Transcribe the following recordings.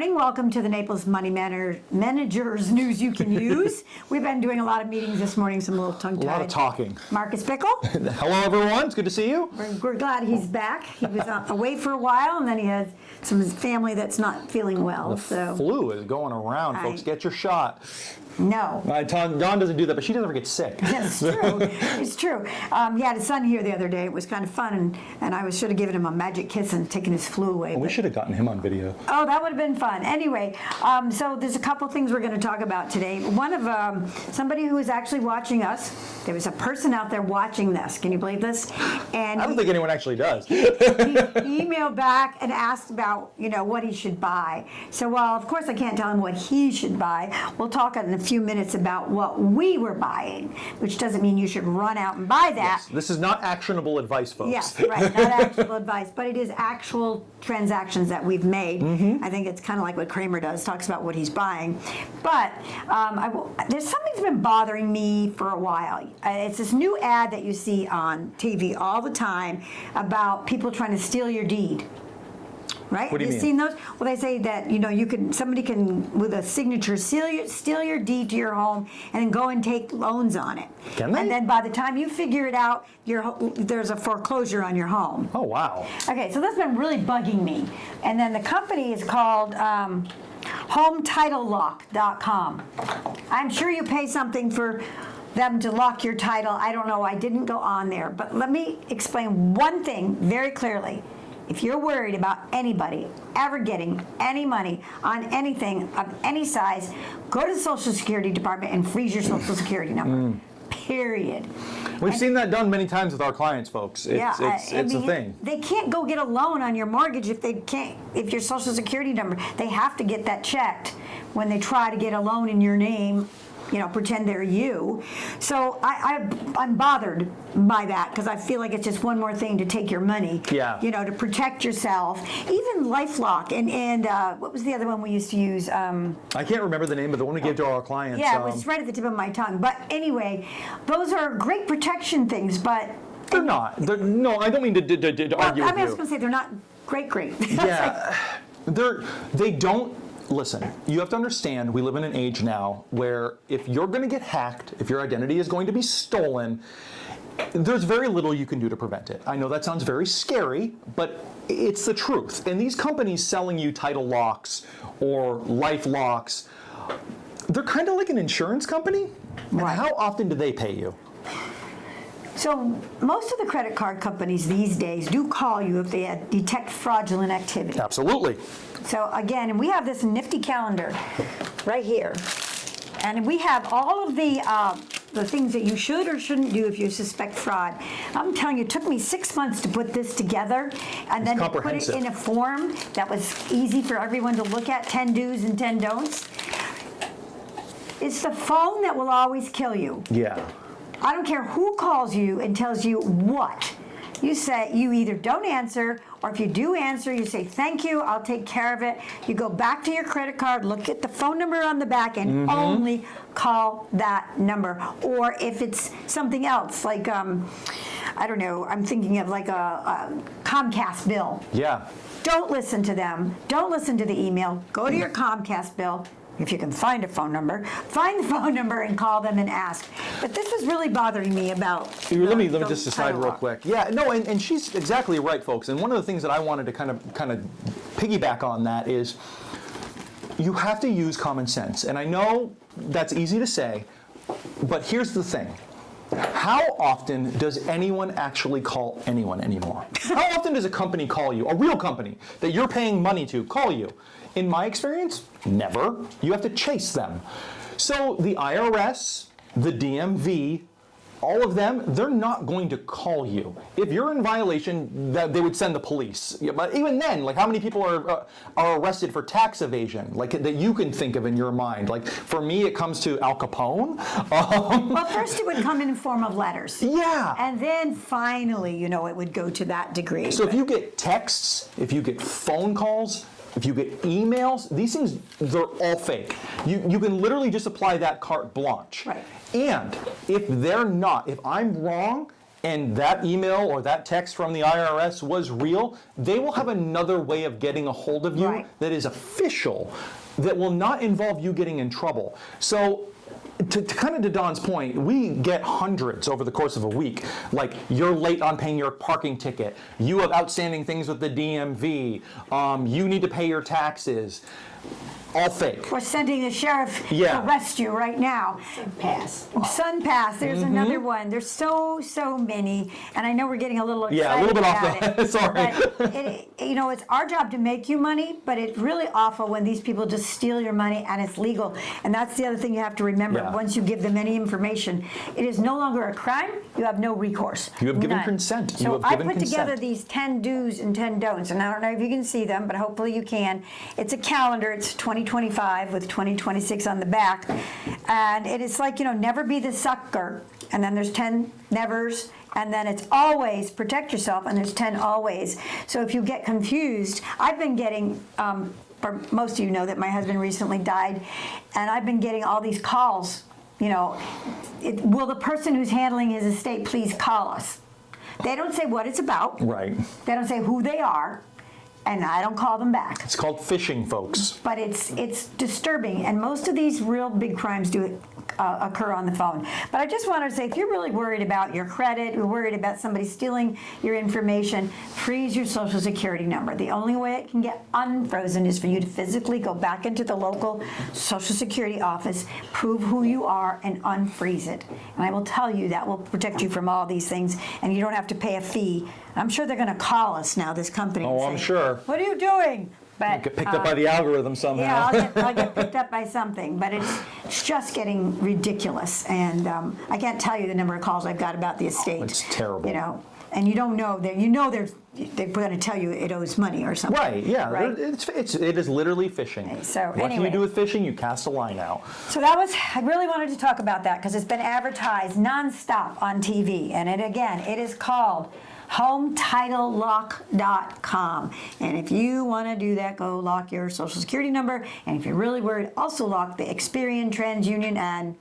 morning. Welcome to the Naples Money Managers News You Can Use. We've been doing a lot of meetings this morning, some little tongue-tied. A lot of talking. Marcus Bickle. Hello, everyone. It's good to see you. We're glad he's back. He was away for a while, and then he had some of his family that's not feeling well. The flu is going around, folks. Get your shot. No. Dawn doesn't do that, but she doesn't ever get sick. That's true. It's true. He had his son here the other day. It was kind of fun, and I should have given him a magic kiss and taken his flu away. We should have gotten him on video. Oh, that would have been fun. Anyway, so there's a couple things we're going to talk about today. One of somebody who is actually watching us. There was a person out there watching this. Can you believe this? And I don't think anyone actually does. he emailed back and asked about, what he should buy. So, while of course I can't tell him what he should buy, we'll talk in a few minutes about what we were buying, which doesn't mean you should run out and buy that. Yes, this is not actionable advice, folks. Yes, right, not actionable advice, but it is actual transactions that we've made. I think it's kind of like what Kramer does, talks about what he's buying. But there's something that's been bothering me for a while. It's this new ad that you see on TV all the time about people trying to steal your deed. Right? What do you mean? Have you seen those? Well, they say that somebody can with a signature steal your deed to your home and then go and take loans on it. Can they? And then by the time you figure it out, there's a foreclosure on your home. Oh, wow. Okay, so that's been really bugging me. And then the company is called HomeTitleLock.com. I'm sure you pay something for them to lock your title. I don't know. I didn't go on there. But let me explain one thing very clearly. If you're worried about anybody ever getting any money on anything of any size, go to the Social Security Department and freeze your Social Security number. Period. We've seen that done many times with our clients, folks. It's a thing. They can't go get a loan on your mortgage if your Social Security number, they have to get that checked when they try to get a loan in your name. Pretend they're you. So I'm bothered by that because I feel like it's just one more thing to take your money. Yeah. To protect yourself. Even LifeLock and what was the other one we used to use? I can't remember the name of the one we gave to our clients. Yeah, it was right at the tip of my tongue. But anyway, those are great protection things, but They're not. No, I don't mean to argue with you. I was going to say they're not great. Yeah. They don't. Listen, you have to understand we live in an age now where if you're going to get hacked, if your identity is going to be stolen, there's very little you can do to prevent it. I know that sounds very scary, but it's the truth. And these companies selling you title locks or life locks, they're kind of like an insurance company. Right. And how often do they pay you? So most of the credit card companies these days do call you if they detect fraudulent activity. Absolutely. So again, and we have this nifty calendar right here, and we have all of the things that you should or shouldn't do if you suspect fraud. I'm telling you, it took me 6 months to put this together, and then to put it in a form that was easy for everyone to look at, 10 do's and 10 don'ts. It's the phone that will always kill you. Yeah. I don't care who calls you and tells you what. You say, you either don't answer, or if you do answer, you say, thank you, I'll take care of it. You go back to your credit card, look at the phone number on the back, and only call that number. Or if it's something else, like, I don't know, I'm thinking of like a Comcast bill. Yeah. Don't listen to them. Don't listen to the email. Go to your Comcast bill. If you can find a phone number, find the phone number and call them and ask. But this was really bothering me about. Let me just decide real quick. Yeah, no, and she's exactly right, folks. And one of the things that I wanted to kind of piggyback on that is you have to use common sense. And I know that's easy to say, but here's the thing. How often does anyone actually call anyone anymore? How often does a company call you, a real company that you're paying money to, call you? In my experience, never. You have to chase them. So the IRS, the DMV, all of them, they're not going to call you. If you're in violation, they would send the police. Yeah, but even then, like how many people are arrested for tax evasion, like that you can think of in your mind? Like for me, it comes to Al Capone. Well, first it would come in the form of letters. Yeah. And then finally, it would go to that degree. So if you get texts, if you get phone calls, if you get emails, these things, they're all fake. You can literally just apply that carte blanche. Right. And if I'm wrong and that email or that text from the IRS was real, they will have another way of getting a hold of you Right. that is official, that will not involve you getting in trouble. So to kind of to Don's point, we get hundreds over the course of a week. Like, you're late on paying your parking ticket, you have outstanding things with the DMV, you need to pay your taxes. All fake. We're sending the sheriff Yeah. to arrest you right now. SunPass, there's Mm-hmm. another one. There's so many, and I know we're getting a little excited Yeah, a little bit off about the- it. sorry. But it's our job to make you money, but it's really awful when these people just steal your money and it's legal. And that's the other thing you have to remember. Yeah. Once you give them any information, it is no longer a crime. You have no recourse. You have given None. consent. You So have I given put together consent. these 10 do's and 10 don'ts, and I don't know if you can see them, but hopefully you can. It's a calendar. It's 2025 with 2026 on the back, and it is like, never be the sucker, and then there's 10 nevers, and then it's always protect yourself, and there's 10 always. So if you get confused, I've been getting, for most of you know that my husband recently died, and I've been getting all these calls, will the person who's handling his estate please call us? They don't say what it's about. Right. They don't say who they are, and I don't call them back. It's called phishing, folks. But it's disturbing, and most of these real big crimes do occur on the phone. But I just wanted to say, if you're really worried about your credit, you're worried about somebody stealing your information, freeze your Social Security number. The only way it can get unfrozen is for you to physically go back into the local Social Security office, prove who you are, and unfreeze it. And I will tell you that will protect you from all these things, and you don't have to pay a fee. I'm sure they're going to call us now, this company. and Oh, I'm say, sure. "What are you doing?" But Get picked up by the algorithm somehow. yeah, I'll get picked up by something, but it's just getting ridiculous, and I can't tell you the number of calls I've got about the estate. It's terrible. And you don't know that they're going to tell you it owes money or something. Right, yeah, Right? it is literally phishing. So, what can anyway. you do with phishing? You cast a line out. So I really wanted to talk about that because it's been advertised nonstop on TV, and it is called HomeTitleLock.com. And if you want to do that, go lock your Social Security number. And if you're really worried, also lock the Experian, TransUnion, and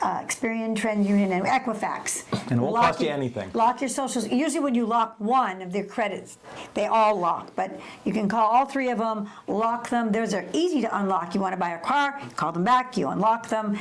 Equifax. And it won't Lock cost you your- anything. Lock your socials. Usually when you lock one of their credits, they all lock. But you can call all three of them, lock them. Those are easy to unlock. You want to buy a car, call them back, you unlock them.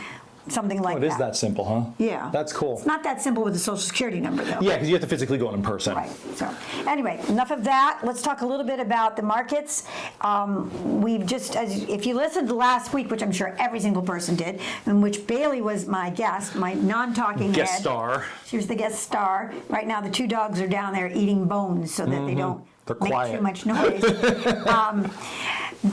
Something like Oh, that. it is that simple, huh? Yeah. That's cool. It's not that simple with the Social Security number, though. Yeah, because you have to physically go in person. Right. So, anyway, enough of that. Let's talk a little bit about the markets. If you listened to last week, which I'm sure every single person did, in which Bailey was my guest, my non-talking Guest head. star. She was the guest star. Right now, the two dogs are down there eating bones so that they don't They're make quiet. too much noise.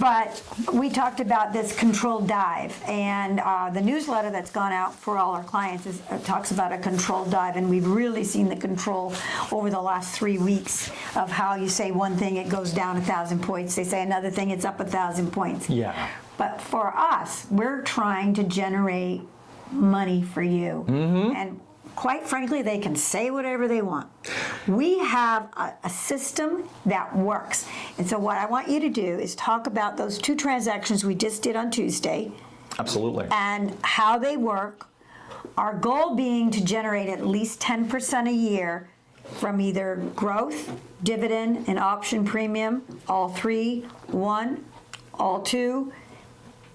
But we talked about this controlled dive, and the newsletter that's gone out for all our clients talks about a controlled dive, and we've really seen the control over the last 3 weeks of how you say one thing, it goes down 1,000 points. They say another thing, it's up 1,000 points. Yeah. But for us, we're trying to generate money for you. And quite frankly, they can say whatever they want. We have a system that works. And so what I want you to do is talk about those 2 transactions we just did on Tuesday Absolutely. and how they work. Our goal being to generate at least 10% a year from either growth, dividend, and option premium, all 3, 1, all 2.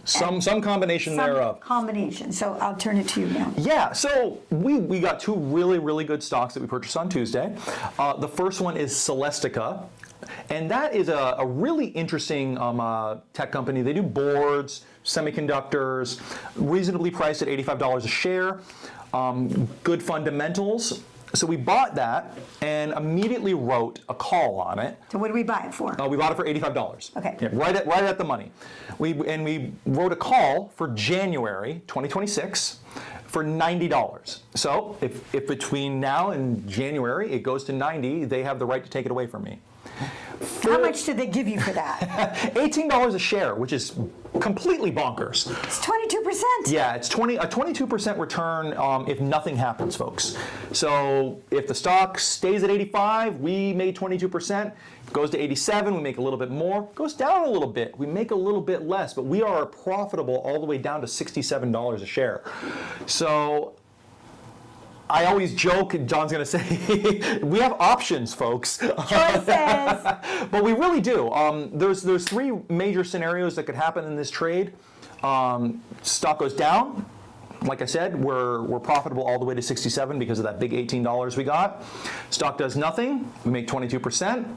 Some combination Some thereof. combination. So I'll turn it to you now. Yeah, so we got 2 really good stocks that we purchased on Tuesday. The first one is Celestica, and that is a really interesting tech company. They do boards, semiconductors, reasonably priced at $85 a share, good fundamentals. So we bought that and immediately wrote a call on it. So what do we buy it for? We bought it for $85. Okay. Yeah, right at the money. We wrote a call for January 2026 for $90. So if between now and January it goes to 90, they have the right to take it away from me. How much did they give you for that? $18 a share, which is completely bonkers. It's 22%. Yeah, it's a 22% return if nothing happens, folks. So if the stock stays at 85, we made 22%. If it goes to 87, we make a little bit more. It goes down a little bit, we make a little bit less, but we are profitable all the way down to $67 a share. So I always joke, and John's going to say, we have options, folks. Choices. But we really do. There's three major scenarios that could happen in this trade. Stock goes down. Like I said, we're profitable all the way to 67 because of that big $18 we got. Stock does nothing. We make 22%.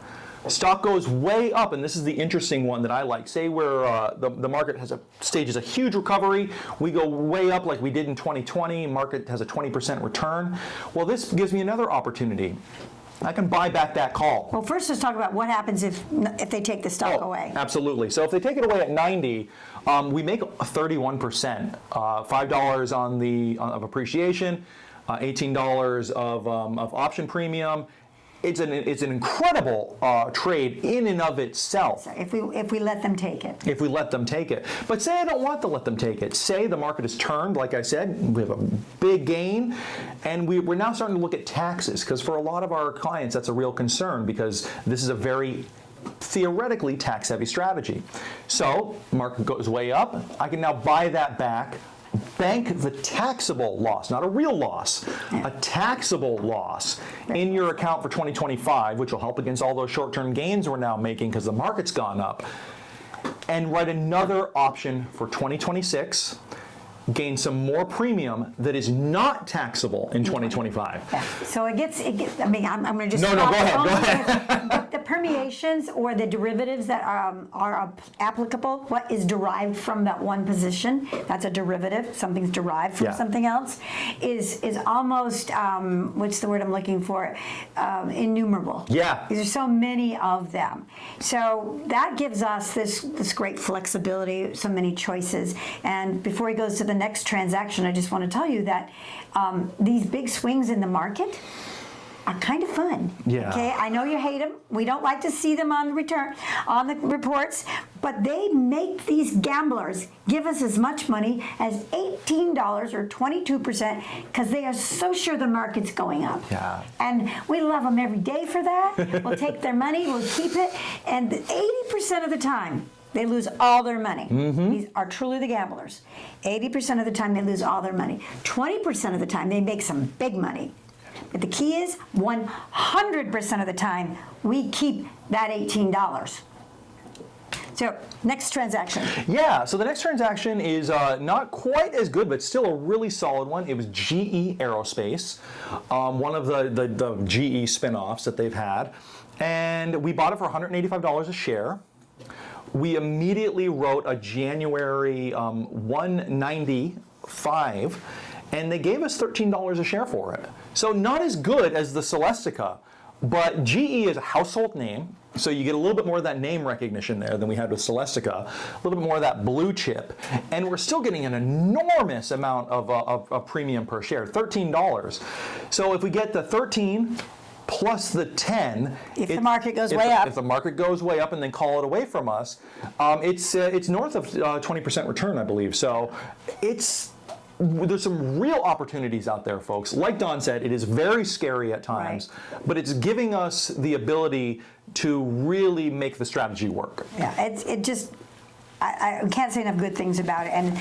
Stock goes way up, and this is the interesting one that I like. Say the market stages a huge recovery, we go way up like we did in 2020, market has a 20% return. Well, this gives me another opportunity. I can buy back that call. Well, first let's talk about what happens if they take the stock away. Absolutely. So if they take it away at 90, we make 31%, $5 of appreciation, $18 of option premium. It's an incredible trade in and of itself. So if we let them take it. If we let them take it. But say I don't want to let them take it. Say the market has turned, like I said, we have a big gain, and we're now starting to look at taxes, because for a lot of our clients that's a real concern, because this is a very theoretically tax-heavy strategy. So market goes way up, I can now buy that back, bank the taxable loss, not a real loss, a taxable loss in your account for 2025, which will help against all those short-term gains we're now making because the market's gone up, and write another option for 2026, gain some more premium that is not taxable in 2025. Yeah. So it gets, I mean, I'm going to just No, go ahead. The permeations or the derivatives that are applicable, what is derived from that one position, that's a derivative, something's derived from something else, is almost, what's the word I'm looking for, innumerable. Yeah. There's so many of them. So that gives us this great flexibility, so many choices. And before he goes to the next transaction, I just want to tell you that these big swings in the market are kind of fun. Yeah. Okay, I know you hate them. We don't like to see them on the reports, but they make these gamblers give us as much money as $18 or 22% because they are so sure the market's going up. Yeah. And we love them every day for that. We'll take their money, we'll keep it, and 80% of the time, they lose all their money. These are truly the gamblers. 80% of the time, they lose all their money. 20% of the time, they make some big money. But the key is 100% of the time, we keep that $18. So, next transaction. Yeah, so the next transaction is not quite as good, but still a really solid one. It was GE Aerospace, one of the GE spin-offs that they've had. And we bought it for $185 a share. We immediately wrote a January 195, and they gave us $13 a share for it. So not as good as the Celestica, but GE is a household name, so you get a little bit more of that name recognition there than we had with Celestica, a little bit more of that blue chip, and we're still getting an enormous amount of premium per share, $13. So if we get the 13 plus the 10, if the market goes way up, if the market goes way up and then call it away from us, it's north of 20% return, I believe. So there's some real opportunities out there, folks. Like Don said, it is very scary at times, but it's giving us the ability to really make the strategy work. Yeah, I can't say enough good things about it. And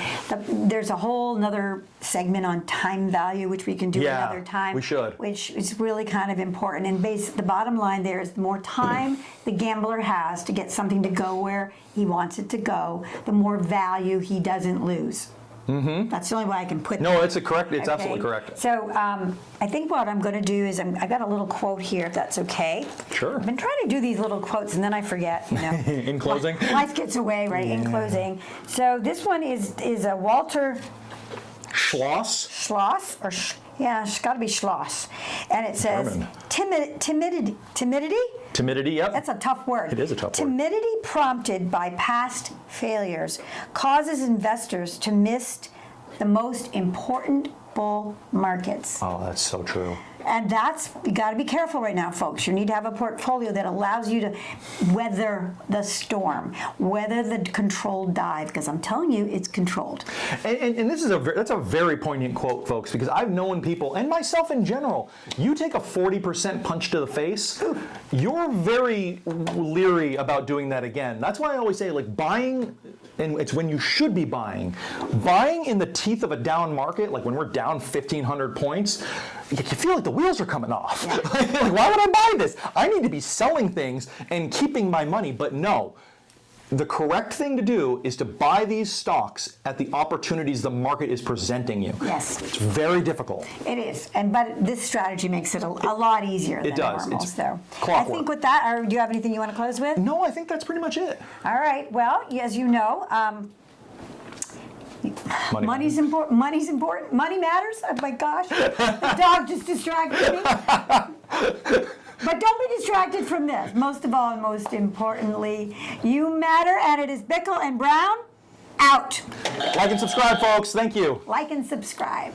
there's a whole nother segment on time value, which we can do another time. We should. Which is really kind of important. And the bottom line there is the more time the gambler has to get something to go where he wants it to go, the more value he doesn't lose. That's the only way I can put that. No, it's absolutely correct. So I think what I'm going to do is I got a little quote here, if that's okay. Sure. I've been trying to do these little quotes and then I forget. In closing? Life gets away, right? Yeah. In closing. So this one is a Walter Schloss? It's got to be Schloss. And it says, timidity? Timidity, yep. That's a tough word. It is a tough word. Timidity prompted by past failures causes investors to miss the most important bull markets. Oh, that's so true. And you got to be careful right now, folks. You need to have a portfolio that allows you to weather the storm, weather the controlled dive, because I'm telling you, it's controlled. And this is that's a very poignant quote, folks, because I've known people, and myself in general, you take a 40% punch to the face, you're very leery about doing that again. That's why I always say, like, buying, and it's when you should be buying in the teeth of a down market, like when we're down 1,500 points, you feel like the wheels are coming off. Yeah. Like, why would I buy this? I need to be selling things and keeping my money, but no. The correct thing to do is to buy these stocks at the opportunities the market is presenting you. Yes. It's very difficult. It is, but this strategy makes it a lot easier than does. normal. It's so clockwork. I think with that, do you have anything you want to close with? No, I think that's pretty much it. All right. Well, as you know, money's important. Money's important. Money matters. Oh my gosh, the dog just distracted me. But don't be distracted from this. Most of all, and most importantly, you matter, and it is Bickle and Brown out. Like and subscribe, folks. Thank you. Like and subscribe.